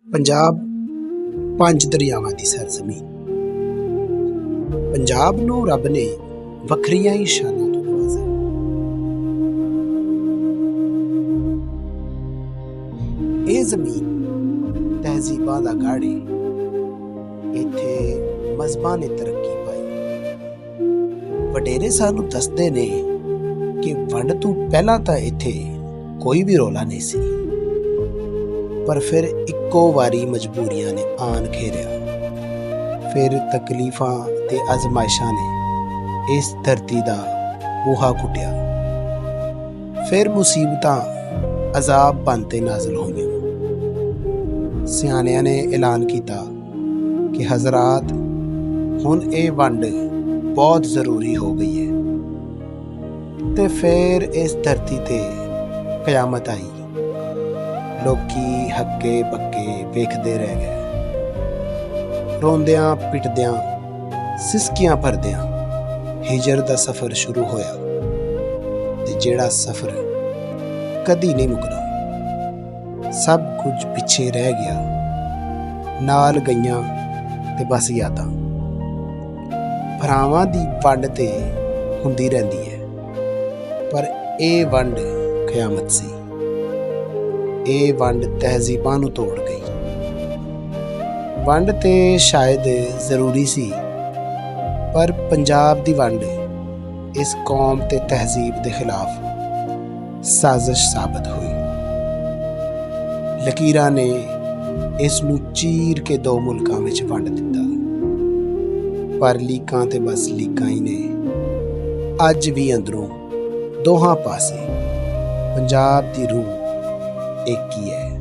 ਪੰਜਾਬ ਪੰਜ ਦਰਿਆਵਾਂ ਦੀ ਸਰਜ਼ਮੀਨ। ਪੰਜਾਬ ਨੂੰ ਰੱਬ ਨੇ ਵੱਖਰੀਆਂ ਹੀ ਸ਼ਾਨਾਂ ਤੋਂ ਨਵਾਜ਼ਿਆ। ਇਹ ਜ਼ਮੀਨ ਤਹਿਜ਼ੀਬਾਂ ਦਾ ਗਾੜ ਹੈ। ਇੱਥੇ ਮਜ਼ਹਬਾਂ ਨੇ ਤਰੱਕੀ ਪਾਈ। ਵਡੇਰੇ ਸਾਨੂੰ ਦੱਸਦੇ ਨੇ ਕਿ ਵੰਡ ਤੋਂ ਪਹਿਲਾਂ ਤਾਂ ਇੱਥੇ ਕੋਈ ਵੀ ਰੌਲਾ ਨਹੀਂ ਸੀ, ਪਰ ਫਿਰ ਇੱਕੋ ਵਾਰੀ ਮਜਬੂਰੀਆਂ ਨੇ ਆਣ ਘੇਰਿਆ। ਫਿਰ ਤਕਲੀਫਾਂ ਤੇ ਅਜ਼ਮਾਇਸ਼ਾਂ ਨੇ ਇਸ ਧਰਤੀ ਦਾ ਬੂਹਾ ਘੁੱਟਿਆ। ਫਿਰ ਮੁਸੀਬਤਾਂ ਅਜ਼ਾਬ ਬਣ ਤੇ ਨਾਜ਼ਲ ਹੋਈਆਂ। ਸਿਆਣਿਆਂ ਨੇ ਐਲਾਨ ਕੀਤਾ ਕਿ ਹਜ਼ਰਾਤ, ਹੁਣ ਇਹ ਵੰਡ ਬਹੁਤ ਜ਼ਰੂਰੀ ਹੋ ਗਈ ਹੈ। ਤੇ ਫਿਰ ਇਸ ਧਰਤੀ ਤੇ ਕਿਆਮਤ ਆਈ। ਲੋਕੀ ਹੱਕੇ ਬੱਕੇ ਵੇਖਦੇ ਰਹਿ ਗਏ। ਰੋਂਦਿਆਂ ਪਿੱਟਦਿਆਂ ਸਿਸਕੀਆਂ ਭਰਦਿਆਂ ਹਿਜਰ ਦਾ ਸਫ਼ਰ ਸ਼ੁਰੂ ਹੋਇਆ, ਤੇ ਜਿਹੜਾ ਸਫ਼ਰ ਕਦੀ ਨਹੀਂ ਮੁੱਕਣਾ। ਸਭ ਕੁਝ ਪਿੱਛੇ ਰਹਿ ਗਿਆ, ਨਾਲ ਗਈਆਂ ਤੇ ਬਸ ਯਾਦਾਂ। ਭਰਾਵਾਂ ਦੀ ਵੰਡ ਤੇ ਹੁੰਦੀ ਰਹਿੰਦੀ ਹੈ, ਪਰ ਇਹ ਵੰਡ ਕਿਆਮਤ ਸੀ। ਇਹ ਵੰਡ ਤਹਿਜ਼ੀਬਾਂ ਨੂੰ ਤੋੜ ਗਈ। ਵੰਡ ਤੇ ਸ਼ਾਇਦ ਜ਼ਰੂਰੀ ਸੀ, ਪਰ ਪੰਜਾਬ ਦੀ ਵੰਡ ਇਸ ਕੌਮ ਤੇ ਤਹਿਜ਼ੀਬ ਦੇ ਖਿਲਾਫ ਸਾਜ਼ਿਸ਼ ਸਾਬਤ ਹੋਈ। ਲਕੀਰਾਂ ਨੇ ਇਸ ਨੂੰ ਚੀਰ ਕੇ ਦੋ ਮੁਲਕਾਂ ਵਿੱਚ ਵੰਡ ਦਿੱਤਾ, ਪਰ ਲੀਕਾਂ ਤੇ ਬਸ ਲੀਕਾਂ ਹੀ ਨੇ। ਅੱਜ ਵੀ ਅੰਦਰੋਂ ਦੋਹਾਂ ਪਾਸੇ ਪੰਜਾਬ ਦੀ ਰੂਹ ਇੱਕ ਹੀ ਹੈ।